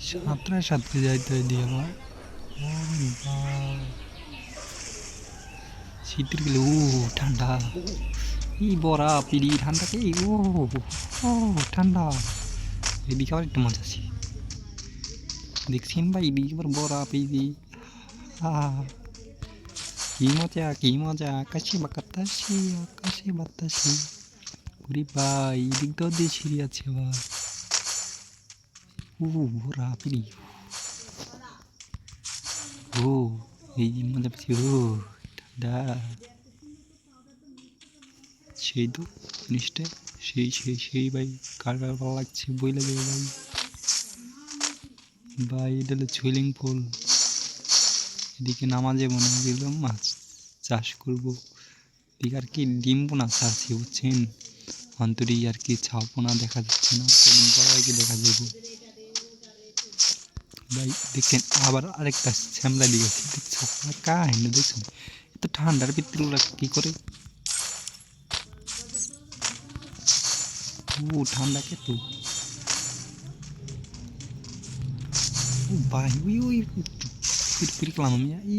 সাঁতরে সাঁতরে যাইতে হয় দিয়ে আমার শীতের গেলে ঠান্ডা এই বরা পিড়ি ঠান্ডাকে ও ঠান্ডা এদিকে আবার একটু মজা আছে দেখছেন ভাই এদিকে আবার বরা পিড়ি কি মজা আকাশে বাতাসে ওরে ভাই এদিক তো দিয়ে ছিঁড়ে আছে আবার বরা পিড়ি এই মজা পাচ্ছি ঠান্ডা সেই তো জিনিসটা সেই ভাই কার ভালো লাগছে বই লাগে ভাই এটা হলো সুইমিং পুল এদিকে নামাজে মনে গেল মাছ চাষ করবো এদিকে আর কি ডিম পোনা চাষি বুঝছেন অন্তরে আর কি ছাও পোনা দেখা যাচ্ছে না কদিন পর আর কি দেখা যাবো ভাই দেখছেন আবার আরেকটা শ্যামলা দিয়েছে দেখছো কাহিনী দেখছেন এত ঠান্ডার ভিতরে ওরা কি করে ঠান্ডা কে তো ভাই ওই ফির করলাম আমি